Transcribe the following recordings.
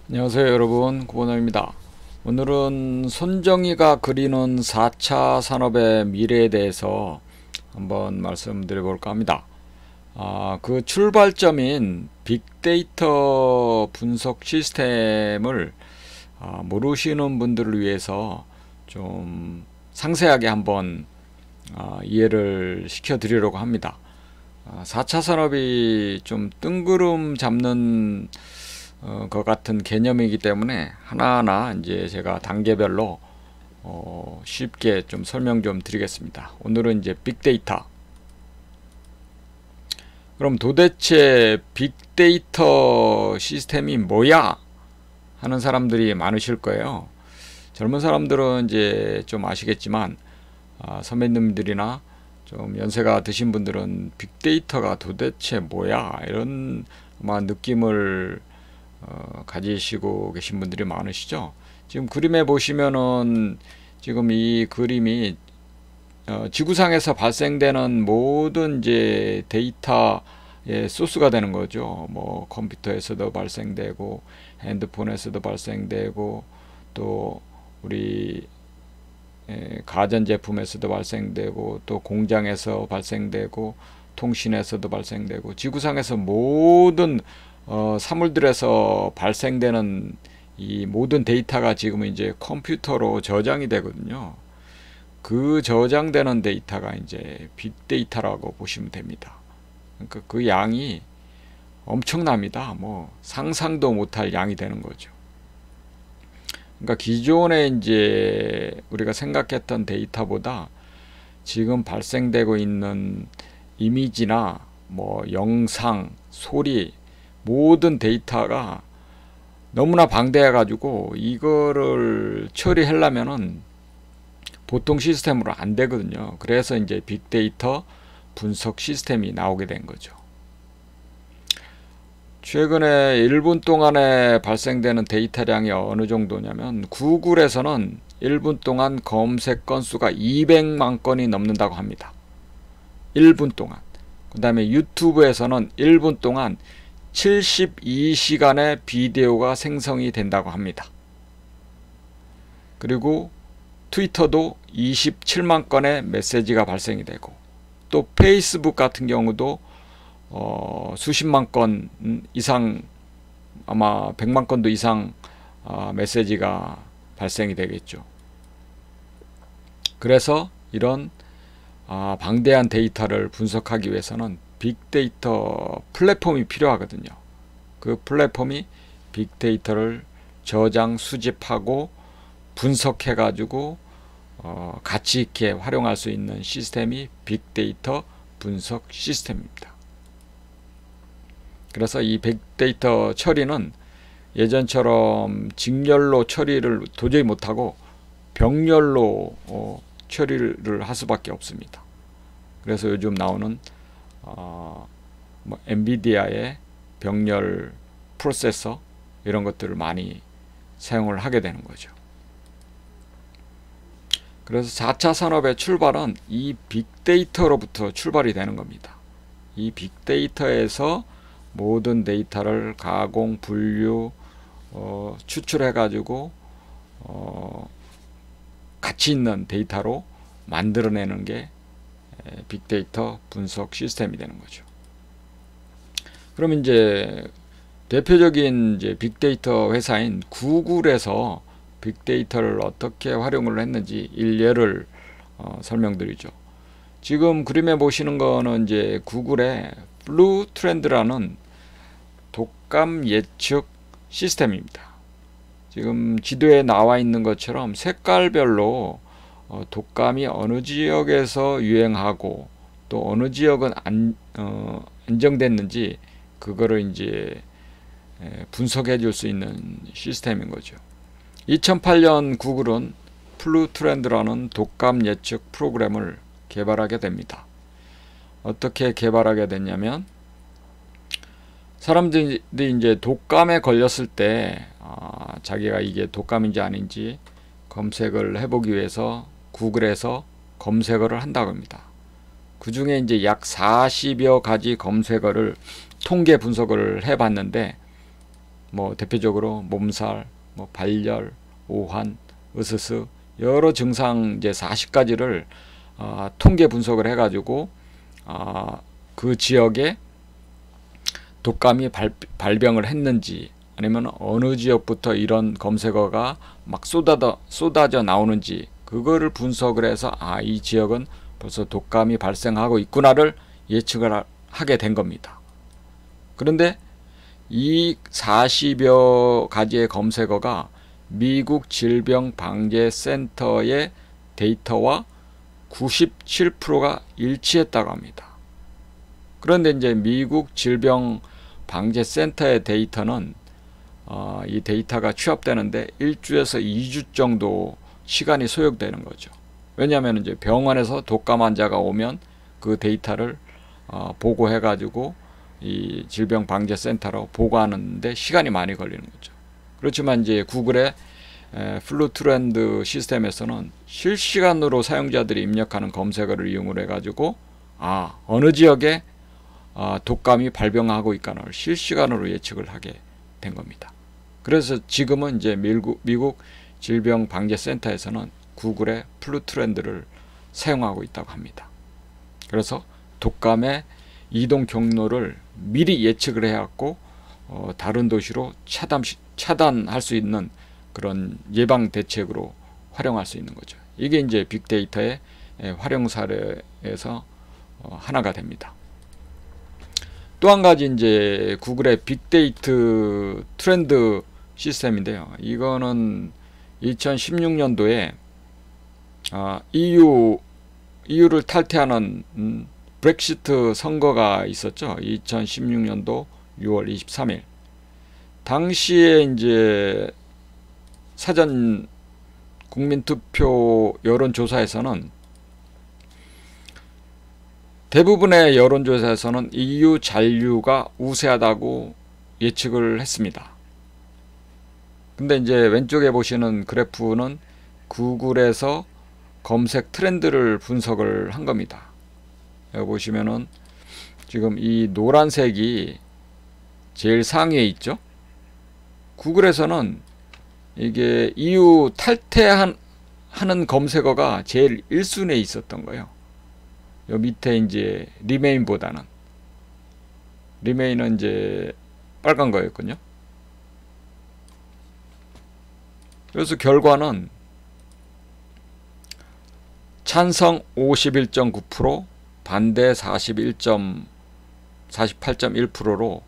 안녕하세요 여러분, 구본영입니다. 오늘은 손정희가 그리는 4차 산업의 미래에 대해서 한번 말씀드려 볼까 합니다. 그 출발점인 빅데이터 분석 시스템을 모르시는 분들을 위해서 좀 상세하게 한번 이해를 시켜 드리려고 합니다. 4차 산업이 좀 뜬구름 잡는 것 같은 개념이기 때문에 하나하나 이제 제가 단계별로 쉽게 좀 설명 좀 드리겠습니다. 오늘은 이제 빅데이터. 그럼 도대체 빅데이터 시스템이 뭐야? 하는 사람들이 많으실 거예요. 젊은 사람들은 이제 좀 아시겠지만 선배님들이나 좀 연세가 드신 분들은 빅데이터가 도대체 뭐야? 이런 아마 느낌을 가지시고 계신 분들이 많으시죠. 지금 그림에 보시면은 지금 이 그림이 지구상에서 발생되는 모든 이제 데이터의 소스가 되는 거죠. 뭐 컴퓨터에서도 발생되고 핸드폰에서도 발생되고 또 우리 가전제품에서도 발생되고 또 공장에서 발생되고 통신에서도 발생되고 지구상에서 모든 사물들에서 발생되는 이 모든 데이터가 지금 이제 컴퓨터로 저장이 되거든요. 그 저장되는 데이터가 이제 빅데이터라고 보시면 됩니다. 그러니까 그 양이 엄청납니다. 뭐 상상도 못할 양이 되는 거죠. 그러니까 기존에 이제 우리가 생각했던 데이터보다 지금 발생되고 있는 이미지나 뭐 영상, 소리 모든 데이터가 너무나 방대해 가지고 이거를 처리하려면은 보통 시스템으로 안 되거든요. 그래서 이제 빅데이터 분석 시스템이 나오게 된 거죠. 최근에 1분 동안에 발생되는 데이터량이 어느 정도냐면 구글에서는 1분 동안 검색 건수가 200만 건이 넘는다고 합니다. 1분 동안. 그 다음에 유튜브에서는 1분 동안 72시간의 비디오가 생성이 된다고 합니다. 그리고 트위터도 27만 건의 메시지가 발생이 되고 또 페이스북 같은 경우도 수십만 건 이상 아마 100만 건도 이상 메시지가 발생이 되겠죠. 그래서 이런 방대한 데이터를 분석하기 위해서는 빅데이터 플랫폼이 필요하거든요. 그 플랫폼이 빅데이터를 저장, 수집하고 분석해 가지고 가치 있게 활용할 수 있는 시스템이 빅데이터 분석 시스템입니다. 그래서 이 빅데이터 처리는 예전처럼 직렬로 처리를 도저히 못하고 병렬로 처리를 할 수밖에 없습니다. 그래서 요즘 나오는 뭐 엔비디아의 병렬 프로세서 이런 것들을 많이 사용을 하게 되는 거죠. 그래서 4차 산업의 출발은 이 빅데이터로부터 출발이 되는 겁니다. 이 빅데이터에서 모든 데이터를 가공, 분류, 추출해 가지고 가치 있는 데이터로 만들어내는 게 빅데이터 분석 시스템이 되는 거죠. 그럼 이제 대표적인 이제 빅데이터 회사인 구글에서 빅데이터를 어떻게 활용을 했는지 일례를 설명드리죠. 지금 그림에 보시는 거는 이제 구글의 블루 트렌드라는 독감 예측 시스템입니다. 지금 지도에 나와 있는 것처럼 색깔별로 독감이 어느 지역에서 유행하고 또 어느 지역은 안정됐는지 그거를 이제 분석해 줄 수 있는 시스템인 거죠. 2008년 구글은 블루 트렌드라는 독감 예측 프로그램을 개발하게 됩니다. 어떻게 개발하게 됐냐면 사람들이 이제 독감에 걸렸을 때 자기가 이게 독감인지 아닌지 검색을 해보기 위해서 구글에서 검색어를 한다고 합니다. 그 중에 이제 약 40여 가지 검색어를 통계 분석을 해봤는데 뭐 대표적으로 몸살, 뭐 발열, 오한, 으스스 여러 증상 이제 40가지를 통계 분석을 해가지고 그 지역에 독감이 발병을 했는지 아니면 어느 지역부터 이런 검색어가 막 쏟아져 나오는지 그거를 분석을 해서 이 지역은 벌써 독감이 발생하고 있구나를 예측을 하게 된 겁니다. 그런데 이 40여 가지의 검색어가 미국 질병방재센터의 데이터와 97%가 일치했다고 합니다. 그런데 이제 미국 질병방재센터의 데이터는 이 데이터가 취합되는데 1주에서 2주 정도 시간이 소요되는 거죠. 왜냐하면 이제 병원에서 독감 환자가 오면 그 데이터를 보고해 가지고 이 질병방재센터로 보고하는데 시간이 많이 걸리는 거죠. 그렇지만 이제 구글의 플루 트렌드 시스템에서는 실시간으로 사용자들이 입력하는 검색어를 이용을 해 가지고 어느 지역에 독감이 발병하고 있거나를 실시간으로 예측을 하게 된 겁니다. 그래서 지금은 이제 미국 질병방재센터에서는 구글의 플루 트렌드를 사용하고 있다고 합니다. 그래서 독감의 이동 경로를 미리 예측을 해갖고 다른 도시로 차단할 수 있는 그런 예방 대책으로 활용할 수 있는 거죠. 이게 이제 빅데이터의 활용 사례에서 하나가 됩니다. 또 한 가지 이제 구글의 빅데이터 트렌드 시스템인데요. 이거는 2016년도에 EU를 탈퇴하는 브렉시트 선거가 있었죠. 2016년도 6월 23일. 당시에 이제 사전 국민투표 여론조사에서는 대부분의 여론조사에서는 EU 잔류가 우세하다고 예측을 했습니다. 근데 이제 왼쪽에 보시는 그래프는 구글에서 검색 트렌드를 분석을 한 겁니다. 여기 보시면은 지금 이 노란색이 제일 상위에 있죠. 구글에서는 이게 EU 탈퇴하는 검색어가 제일 1순위에 있었던 거예요. 요 밑에 이제 리메인보다는. 리메인은 이제 빨간 거였군요. 그래서 결과는 찬성 51.9%, 반대 48.1%로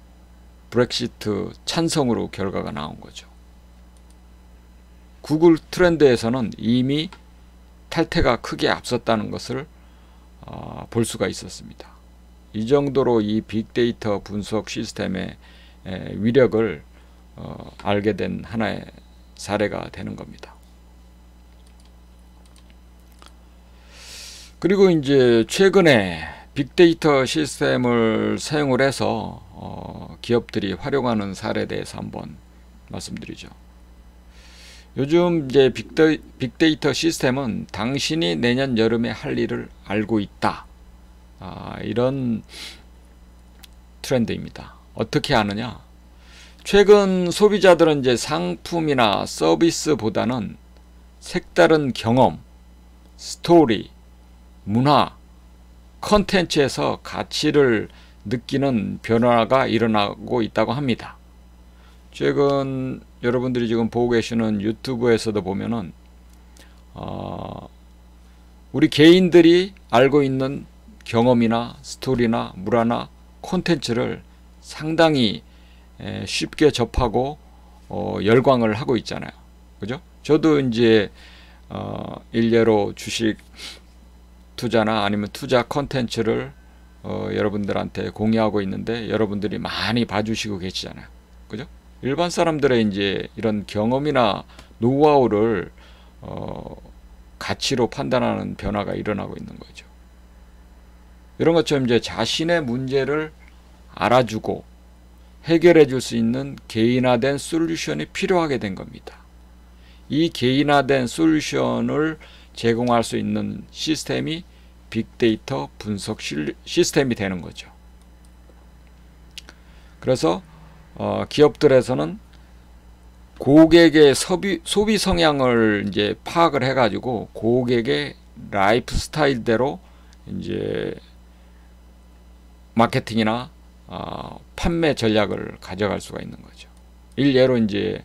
브렉시트 찬성으로 결과가 나온 거죠. 구글 트렌드에서는 이미 탈퇴가 크게 앞섰다는 것을 볼 수가 있었습니다. 이 정도로 이 빅데이터 분석 시스템의 위력을 알게 된 하나의 사례가 되는 겁니다. 그리고 이제 최근에 빅데이터 시스템을 사용을 해서 기업들이 활용하는 사례에 대해서 한번 말씀드리죠. 요즘 이제 빅데이터 시스템은 당신이 내년 여름에 할 일을 알고 있다. 이런 트렌드입니다. 어떻게 아느냐? 최근 소비자들은 이제 상품이나 서비스보다는 색다른 경험, 스토리, 문화, 컨텐츠에서 가치를 느끼는 변화가 일어나고 있다고 합니다. 최근 여러분들이 지금 보고 계시는 유튜브에서도 보면은 우리 개인들이 알고 있는 경험이나 스토리나 문화나 콘텐츠를 상당히 쉽게 접하고 열광을 하고 있잖아요. 그죠? 저도 이제 일례로 주식 투자나 아니면 투자 콘텐츠를 여러분들한테 공유하고 있는데 여러분들이 많이 봐주시고 계시잖아요. 그죠? 일반 사람들의 이제 이런 경험이나 노하우를 가치로 판단하는 변화가 일어나고 있는 거죠. 이런 것처럼 이제 자신의 문제를 알아주고 해결해 줄 수 있는 개인화된 솔루션이 필요하게 된 겁니다. 이 개인화된 솔루션을 제공할 수 있는 시스템이 빅데이터 분석 시스템이 되는 거죠. 그래서 기업들에서는 고객의 소비 성향을 이제 파악을 해가지고 고객의 라이프 스타일대로 이제 마케팅이나 판매 전략을 가져갈 수가 있는 거죠. 일례로 이제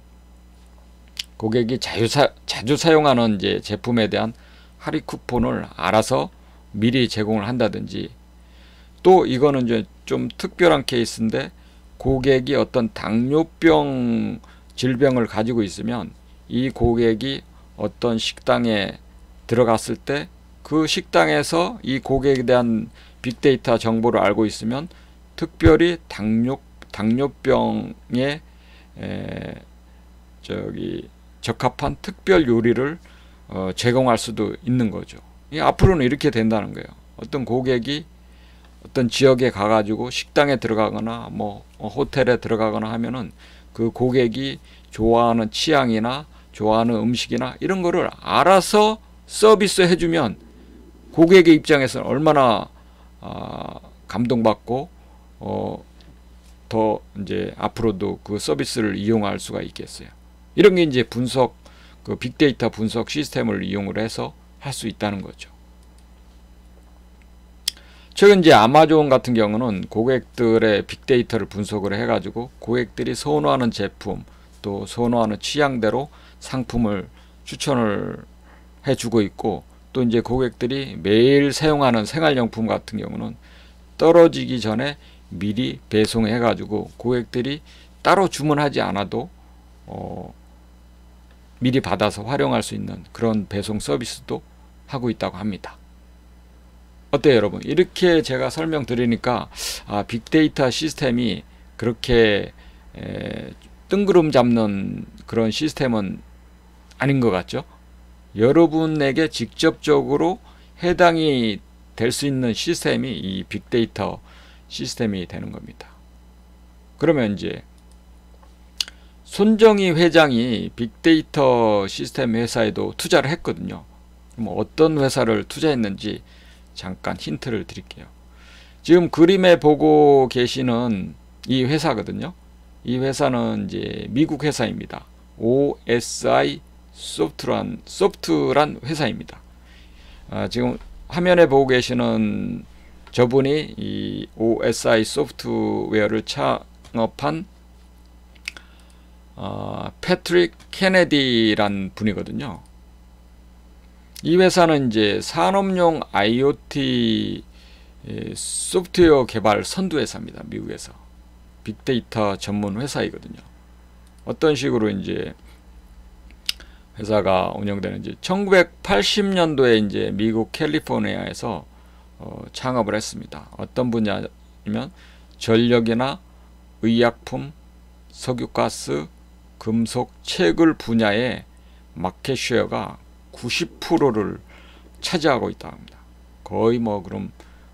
고객이 자주 사용하는 이제 제품에 대한 할인 쿠폰을 알아서 미리 제공을 한다든지, 또 이거는 이제 좀 특별한 케이스인데 고객이 어떤 당뇨병 질병을 가지고 있으면 이 고객이 어떤 식당에 들어갔을 때 그 식당에서 이 고객에 대한 빅데이터 정보를 알고 있으면 특별히 당뇨병에 적합한 특별 요리를 제공할 수도 있는 거죠. 앞으로는 이렇게 된다는 거예요. 어떤 고객이 어떤 지역에 가가지고 식당에 들어가거나 뭐 호텔에 들어가거나 하면은 그 고객이 좋아하는 취향이나 좋아하는 음식이나 이런 거를 알아서 서비스 해주면 고객의 입장에서는 얼마나 감동받고 더 이제 앞으로도 그 서비스를 이용할 수가 있겠어요. 이런 게 이제 그 빅데이터 분석 시스템을 이용을 해서 할 수 있다는 거죠. 최근 이제 아마존 같은 경우는 고객들의 빅데이터를 분석을 해가지고 고객들이 선호하는 제품 또 선호하는 취향대로 상품을 추천을 해주고 있고, 또 이제 고객들이 매일 사용하는 생활용품 같은 경우는 떨어지기 전에 미리 배송해 가지고 고객들이 따로 주문하지 않아도 미리 받아서 활용할 수 있는 그런 배송 서비스도 하고 있다고 합니다. 어때요 여러분? 이렇게 제가 설명드리니까 빅데이터 시스템이 그렇게 뜬구름 잡는 그런 시스템은 아닌 것 같죠? 여러분에게 직접적으로 해당이 될 수 있는 시스템이 이 빅데이터 시스템이 되는 겁니다. 그러면 이제 손정희 회장이 빅데이터 시스템 회사에도 투자를 했거든요. 그럼 어떤 회사를 투자했는지 잠깐 힌트를 드릴게요. 지금 그림에 보고 계시는 이 회사거든요. 이 회사는 이제 미국 회사입니다. OSI 소프트란 회사입니다. 지금 화면에 보고 계시는 저분이 이 OSI 소프트웨어를 창업한 패트릭 케네디란 분이거든요. 이 회사는 이제 산업용 IoT 소프트웨어 개발 선두 회사입니다. 미국에서 빅데이터 전문 회사이거든요. 어떤 식으로 이제 회사가 운영되는지 1980년도에 이제 미국 캘리포니아에서 창업을 했습니다. 어떤 분야냐면 전력이나 의약품, 석유가스, 금속, 채굴 분야의 마켓 쉐어가 90%를 차지하고 있다고 합니다.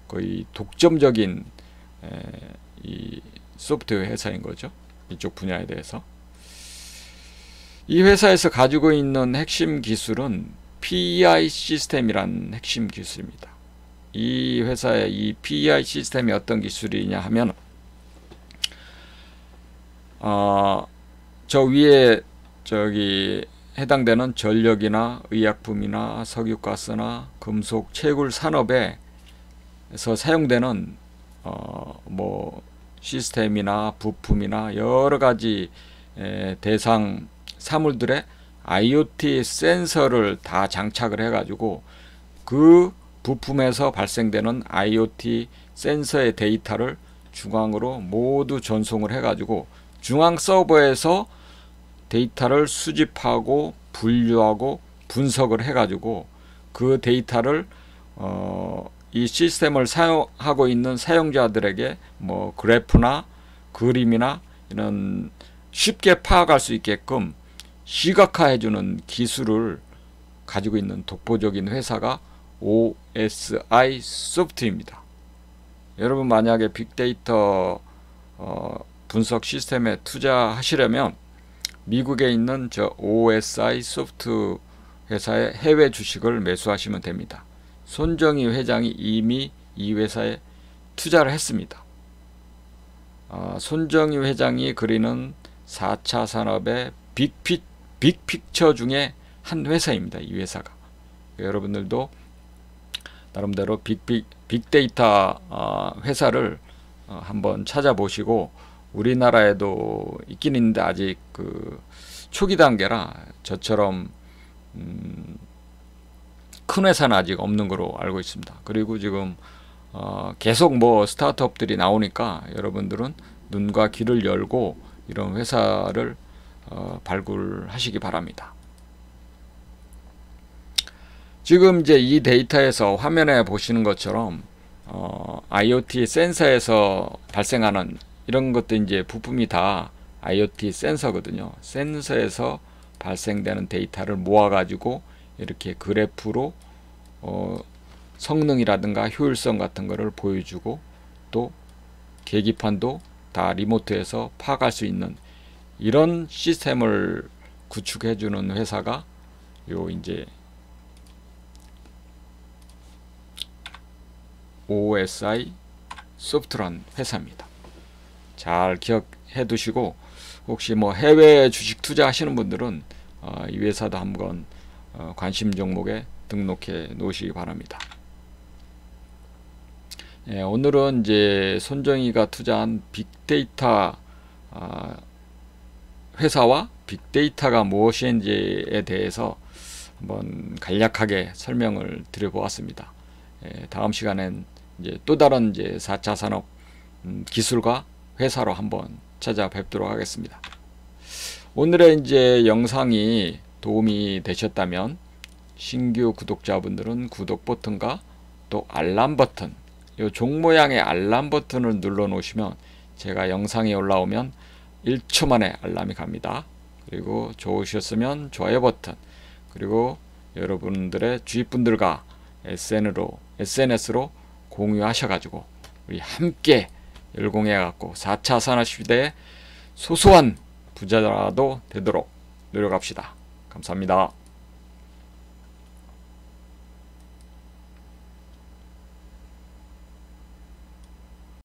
거의 독점적인 이 소프트웨어 회사인 거죠. 이쪽 분야에 대해서. 이 회사에서 가지고 있는 핵심 기술은 PEI 시스템이라는 핵심 기술입니다. 이 회사의 이 PEI 시스템이 어떤 기술이냐 하면 저 위에 해당되는 전력이나 의약품이나 석유가스나 금속, 채굴 산업에서 사용되는 뭐 시스템이나 부품이나 여러 가지 대상 사물들의 IoT 센서를 다 장착을 해가지고 그 부품에서 발생되는 IoT 센서의 데이터를 중앙으로 모두 전송을 해가지고 중앙 서버에서 데이터를 수집하고 분류하고 분석을 해가지고 그 데이터를 이 시스템을 사용하고 있는 사용자들에게 뭐 그래프나 그림이나 이런 쉽게 파악할 수 있게끔 시각화해주는 기술을 가지고 있는 독보적인 회사가 OSI 소프트입니다. 여러분 만약에 빅데이터 분석 시스템에 투자하시려면 미국에 있는 저 OSI 소프트 회사의 해외 주식을 매수하시면 됩니다. 손정희 회장이 이미 이 회사에 투자를 했습니다. 손정희 회장이 그리는 4차 산업의 빅픽처 중에 한 회사입니다. 이 회사가. 여러분들도 나름대로 빅데이터 회사를 한번 찾아보시고, 우리나라에도 있긴 있는데 아직 그 초기 단계라 저처럼 큰 회사는 아직 없는 거로 알고 있습니다. 그리고 지금 계속 뭐 스타트업들이 나오니까 여러분들은 눈과 귀를 열고 이런 회사를 발굴하시기 바랍니다. 지금 이제 이 데이터에서 화면에 보시는 것처럼 IoT 센서에서 발생하는 이런 것도 이제 부품이 다 IoT 센서거든요. 센서에서 발생되는 데이터를 모아가지고 이렇게 그래프로 성능이라든가 효율성 같은 거를 보여주고, 또 계기판도 다 리모트에서 파악할 수 있는 이런 시스템을 구축해주는 회사가 요 이제 OSI 소프트라는 회사입니다. 잘 기억해 두시고, 혹시 뭐 해외 주식 투자하시는 분들은 이 회사도 한번 관심 종목에 등록해 놓으시기 바랍니다. 예, 오늘은 이제 손정희가 투자한 빅데이터 회사와 빅데이터가 무엇인지에 대해서 한번 간략하게 설명을 드려보았습니다. 예, 다음 시간엔 이제 또 다른 이제 4차 산업 기술과 회사로 한번 찾아뵙도록 하겠습니다. 오늘의 이제 영상이 도움이 되셨다면 신규 구독자분들은 구독 버튼과 또 알람 버튼, 이 종 모양의 알람 버튼을 눌러 놓으시면 제가 영상이 올라오면 1초 만에 알람이 갑니다. 그리고 좋으셨으면 좋아요 버튼, 그리고 여러분들의 주위 분들과 SNS로 공유하셔가지고 우리 함께 열공해갖고 4차 산업시대의 소소한 부자라도 되도록 노력합시다. 감사합니다.